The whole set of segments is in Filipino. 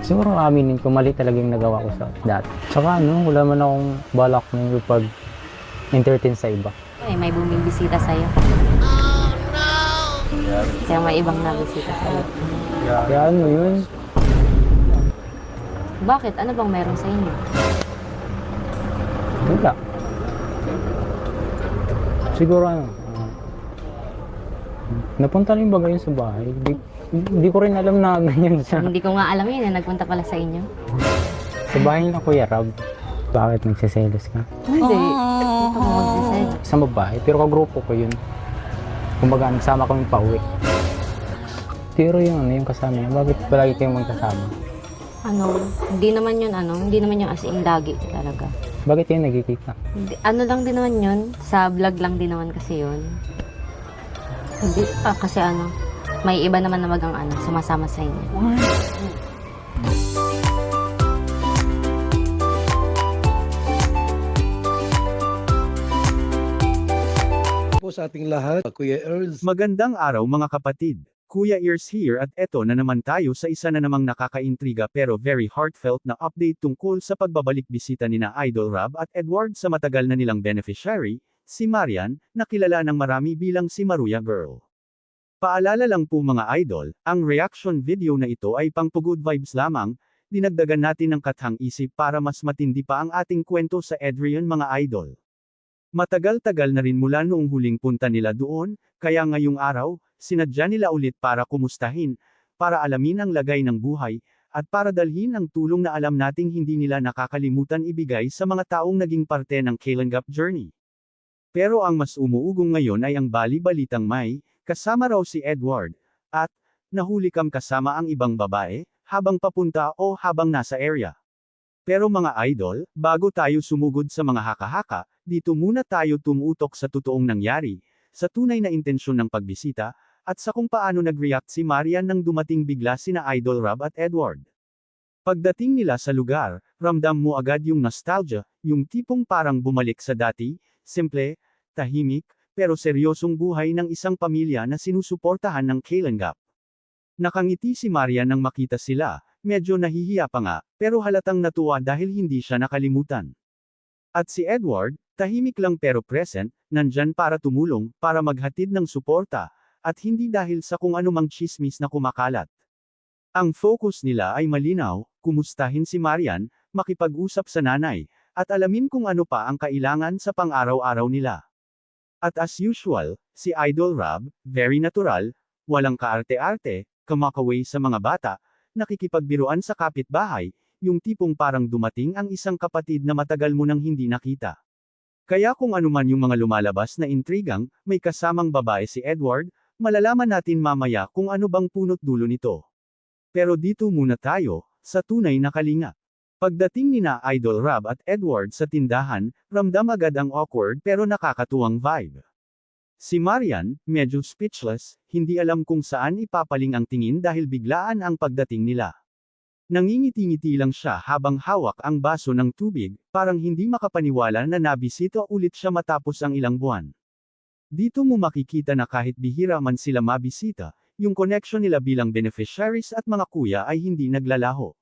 Siguro aaminin ko mali talaga yung nagawa ko sa dati. Tsaka wala man akong balak na pag-entertain sa iba. May bumibisita sa'yo. Kaya may ibang nabisita sa'yo. Kaya yun, Bakit? Ano bang meron sa inyo? wala. Siguro napunta lang yung bagay yun sa bahay. Hindi ko rin alam na ganyan siya. Hindi ko nga alam yun, nagpunta pala sa inyo. Sa bahay na Kuya Rab, bakit nagsiselos ka? Hindi. Ito mo magsisay. Isang babae, pero kagrupo ko yun. Kumbaga, nagsama kami pauwi. Pero yung kasama niya, bakit palagi kayong magkasama? Hindi naman yun as in lagi talaga. Bakit kayo nagkikita? Ano lang din naman yun, sa vlog lang din naman kasi yun. Hindi, kasi may iba naman na magang sumasama sa inyo. Po sa ating lahat, Kuya Earls. Magandang araw mga kapatid. Kuya Ears here at eto na naman tayo sa isa na namang nakakaintriga pero very heartfelt na update tungkol sa pagbabalik bisita nina Idol Rob at Edward sa matagal na nilang beneficiary, si Marian, na kilala ng marami bilang si Maruya Girl. Paalala lang po mga idol, ang reaction video na ito ay pang good vibes lamang, dinagdagan natin ng kathang isip para mas matindi pa ang ating kwento sa Adrian mga idol. Matagal-tagal na rin mula noong huling punta nila doon, kaya ngayong araw, sinadya nila ulit para kumustahin, para alamin ang lagay ng buhay, at para dalhin ang tulong na alam nating hindi nila nakakalimutan ibigay sa mga taong naging parte ng Kalinga journey. Pero ang mas umuugong ngayon ay ang bali-balitang may, kasama raw si Edward, at, nahuli kam kasama ang ibang babae, habang papunta o habang nasa area. Pero mga idol, bago tayo sumugod sa mga haka-haka, dito muna tayo tumutok sa totoong nangyari, sa tunay na intensyon ng pagbisita, at sa kung paano nag-react si Marian nang dumating bigla sina Idol Rob at Edward. Pagdating nila sa lugar, ramdam mo agad yung nostalgia, yung tipong parang bumalik sa dati, simple, tahimik, pero seryosong buhay ng isang pamilya na sinusuportahan ng Kalinga. Nakangiti si Marian nang makita sila, medyo nahihiya pa nga, pero halatang natuwa dahil hindi siya nakalimutan. At si Edward, tahimik lang pero present, nandyan para tumulong, para maghatid ng suporta, at hindi dahil sa kung anumang chismis na kumakalat. Ang focus nila ay malinaw, kumustahin si Marian, makipag-usap sa nanay, at alamin kung ano pa ang kailangan sa pang-araw-araw nila. At as usual, si Idol Rob, very natural, walang kaarte-arte, kamakaway sa mga bata, nakikipagbiruan sa kapitbahay, yung tipong parang dumating ang isang kapatid na matagal mo nang hindi nakita. Kaya kung anuman yung mga lumalabas na intrigang, may kasamang babae si Edward, malalaman natin mamaya kung ano bang punot dulo nito. Pero dito muna tayo, sa tunay na kalinga. Pagdating nina Idol Rob at Edward sa tindahan, ramdam agad ang awkward pero nakakatuwang vibe. Si Marian, medyo speechless, hindi alam kung saan ipapaling ang tingin dahil biglaan ang pagdating nila. Nangingiti-ngiti lang siya habang hawak ang baso ng tubig, parang hindi makapaniwala na nabisita ulit siya matapos ang ilang buwan. Dito mo makikita na kahit bihira man sila mabisita, yung connection nila bilang beneficiaries at mga kuya ay hindi naglalaho.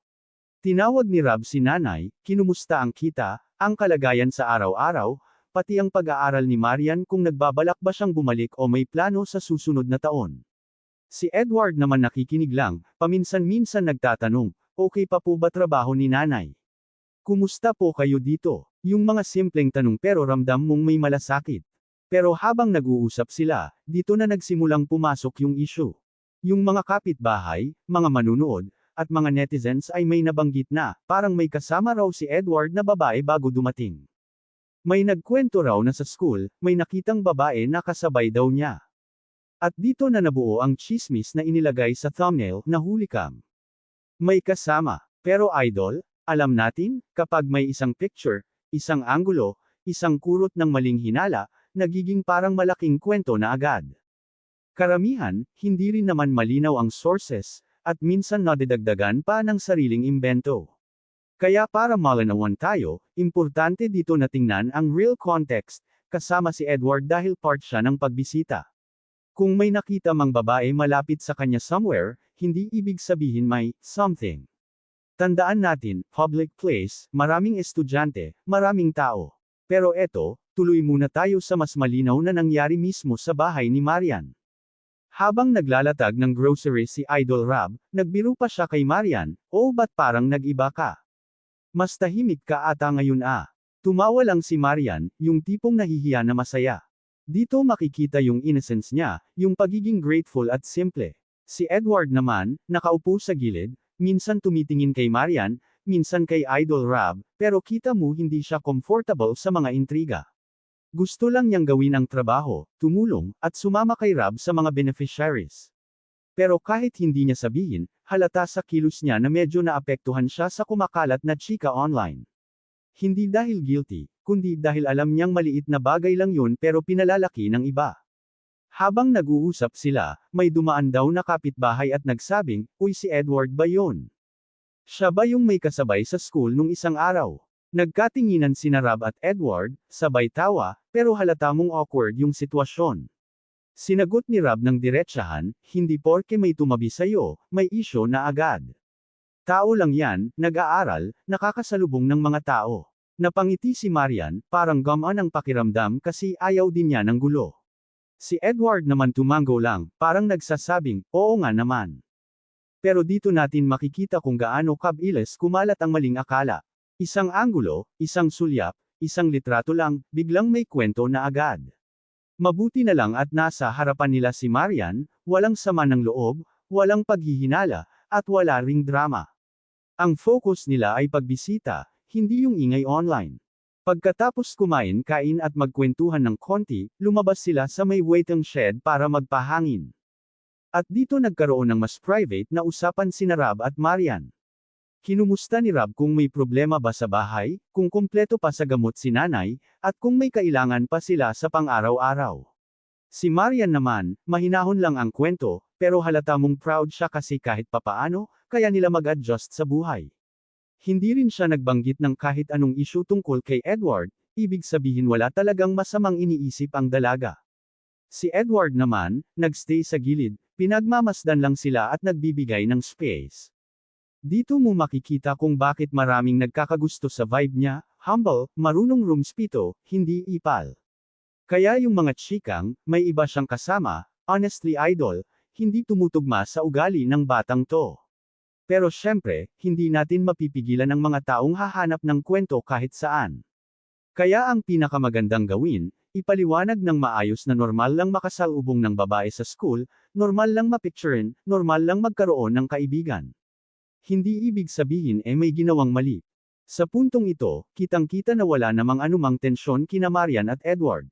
Tinawag ni Rob si nanay, kinumusta ang kita, ang kalagayan sa araw-araw, pati ang pag-aaral ni Marian kung nagbabalak ba siyang bumalik o may plano sa susunod na taon. Si Edward naman nakikinig lang, paminsan-minsan nagtatanong, okay pa po ba trabaho ni nanay? Kumusta po kayo dito? Yung mga simpleng tanong pero ramdam mong may malasakit. Pero habang nag-uusap sila, dito na nagsimulang pumasok yung issue. Yung mga kapitbahay, mga manunood, at mga netizens ay may nabanggit na, parang may kasama raw si Edward na babae bago dumating. May nagkwento raw na sa school, may nakitang babae na kasabay daw niya. At dito na nabuo ang chismis na inilagay sa thumbnail na huli kam. May kasama, pero idol, alam natin, kapag may isang picture, isang anggulo, isang kurot ng maling hinala, nagiging parang malaking kwento na agad. Karamihan, hindi rin naman malinaw ang sources, at minsan nadidagdagan pa ng sariling imbento. Kaya para malinawan tayo, importante dito na tingnan ang real context, kasama si Edward dahil part siya ng pagbisita. Kung may nakita mang babae malapit sa kanya somewhere, hindi ibig sabihin may something. Tandaan natin, public place, maraming estudyante, maraming tao. Pero eto, tuloy muna tayo sa mas malinaw na nangyari mismo sa bahay ni Marian. Habang naglalatag ng grocery si Idol Rob, nagbiro pa siya kay Marian, "Oh, ba't parang nag-iba ka? Mas tahimik ka ata ngayon ah." Tumawa lang si Marian, yung tipong nahihiya na masaya. Dito makikita yung innocence niya, yung pagiging grateful at simple. Si Edward naman, nakaupo sa gilid, minsan tumitingin kay Marian, minsan kay Idol Rob, pero kita mo hindi siya comfortable sa mga intriga. Gusto lang niyang gawin ang trabaho, tumulong, at sumama kay Rob sa mga beneficiaries. Pero kahit hindi niya sabihin, halata sa kilos niya na medyo naapektuhan siya sa kumakalat na chika online. Hindi dahil guilty, kundi dahil alam niyang maliit na bagay lang yun pero pinalalaki ng iba. Habang nag-uusap sila, may dumaan daw na kapitbahay at nagsabing, "Uy, si Edward ba yun? Siya ba yung may kasabay sa school nung isang araw?" Nagkatinginan sina Rob at Edward, sabay tawa, pero halata mong awkward yung sitwasyon. Sinagot ni Rob ng diretsahan, "Hindi porke may tumabi sa'yo, may isyo na agad. Tao lang yan, nag-aaral, nakakasalubong ng mga tao." Napangiti si Marian, parang gamaan ang pakiramdam kasi ayaw din niya ng gulo. Si Edward naman tumango lang, parang nagsasabing, "Oo nga naman." Pero dito natin makikita kung gaano kabilis kumalat ang maling akala. Isang anggulo, isang sulyap, isang litrato lang, biglang may kwento na agad. Mabuti na lang at nasa harapan nila si Marian, walang sama ng loob, walang paghihinala, at wala ring drama. Ang focus nila ay pagbisita, hindi yung ingay online. Pagkatapos kumain, kain at magkwentuhan ng konti, lumabas sila sa may waiting shed para magpahangin. At dito nagkaroon ng mas private na usapan sina Rob at Marian. Kinumusta ni Rob kung may problema ba sa bahay, kung kumpleto pa sa gamot si nanay, at kung may kailangan pa sila sa pang-araw-araw. Si Marian naman, mahinahon lang ang kwento, pero halata mong proud siya kasi kahit papaano, kaya nila mag-adjust sa buhay. Hindi rin siya nagbanggit ng kahit anong issue tungkol kay Edward, ibig sabihin wala talagang masamang iniisip ang dalaga. Si Edward naman, nagstay sa gilid, pinagmamasdan lang sila at nagbibigay ng space. Dito mo makikita kung bakit maraming nagkakagusto sa vibe niya, humble, marunong rumspito, hindi ipal. Kaya yung mga chikang, may iba siyang kasama, honestly Idol, hindi tumutugma sa ugali ng batang to. Pero syempre, hindi natin mapipigilan ang mga taong hahanap ng kwento kahit saan. Kaya ang pinakamagandang gawin, ipaliwanag ng maayos na normal lang makasalubong ng babae sa school, normal lang mapicturein, normal lang magkaroon ng kaibigan. Hindi ibig sabihin may ginawang mali. Sa puntong ito, kitang-kita na wala namang anumang tensyon kina Marian at Edward.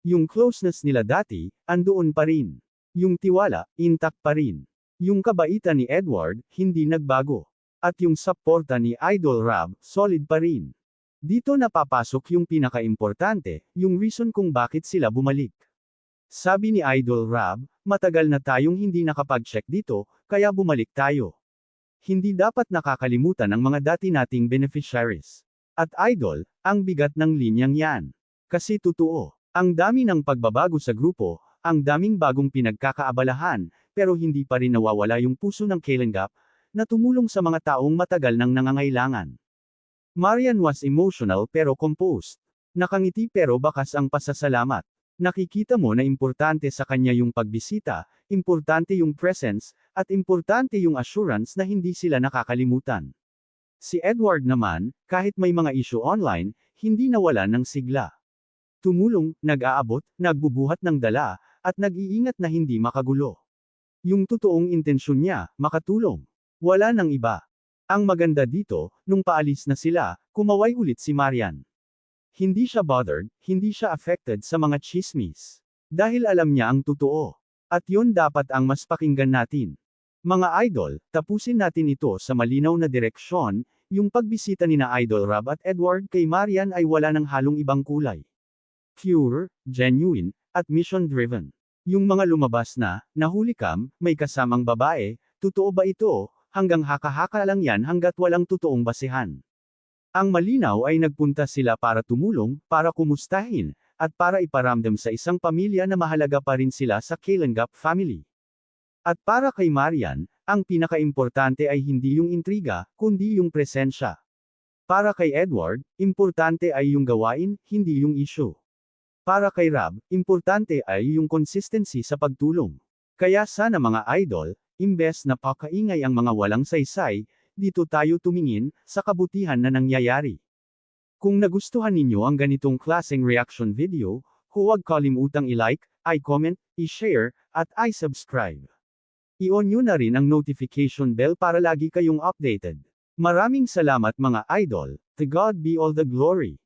Yung closeness nila dati, andoon pa rin. Yung tiwala, intact pa rin. Yung kabaitan ni Edward, hindi nagbago. At yung suporta ni Idol Rob, solid pa rin. Dito napapasok yung pinaka-importante, yung reason kung bakit sila bumalik. Sabi ni Idol Rob, "Matagal na tayong hindi nakapag-check dito, kaya bumalik tayo." Hindi dapat nakakalimutan ang mga dati nating beneficiaries. At Idol, ang bigat ng linyang yan. Kasi totoo, ang dami ng pagbabago sa grupo, ang daming bagong pinagkakaabalahan, pero hindi pa rin nawawala yung puso ng Kalinga na tumulong sa mga taong matagal nang nangangailangan. Marian was emotional pero composed. Nakangiti pero bakas ang pasasalamat. Nakikita mo na importante sa kanya yung pagbisita, importante yung presence, at importante yung assurance na hindi sila nakakalimutan. Si Edward naman, kahit may mga issue online, hindi nawalan ng sigla. Tumulong, nag-aabot, nagbubuhat ng dala, at nag-iingat na hindi makagulo. Yung totoong intensyon niya, makatulong. Wala nang iba. Ang maganda dito, nung paalis na sila, kumaway ulit si Marian. Hindi siya bothered, hindi siya affected sa mga chismis. Dahil alam niya ang totoo. At yun dapat ang mas pakinggan natin. Mga idol, tapusin natin ito sa malinaw na direksyon, yung pagbisita ni na Idol Rob at Edward kay Marian ay wala ng halong ibang kulay. Pure, genuine, at mission-driven. Yung mga lumabas na, nahuli kam, may kasamang babae, totoo ba ito, hanggang haka-haka lang yan hanggat walang totoong basehan. Ang malinaw ay nagpunta sila para tumulong, para kumustahin, at para iparamdam sa isang pamilya na mahalaga pa rin sila sa Kalinga family. At para kay Marian, ang pinakaimportante ay hindi yung intriga, kundi yung presensya. Para kay Edward, importante ay yung gawain, hindi yung issue. Para kay Rob, importante ay yung consistency sa pagtulong. Kaya sana mga idol, imbes na pakaingay ang mga walang saysay, dito tayo tumingin sa kabutihan na nangyayari. Kung nagustuhan ninyo ang ganitong klaseng reaction video, huwag kalimutang i-like, i-comment, i-share, at i-subscribe. I-on nyo na rin ang notification bell para lagi kayong updated. Maraming salamat mga idol, to God be all the glory.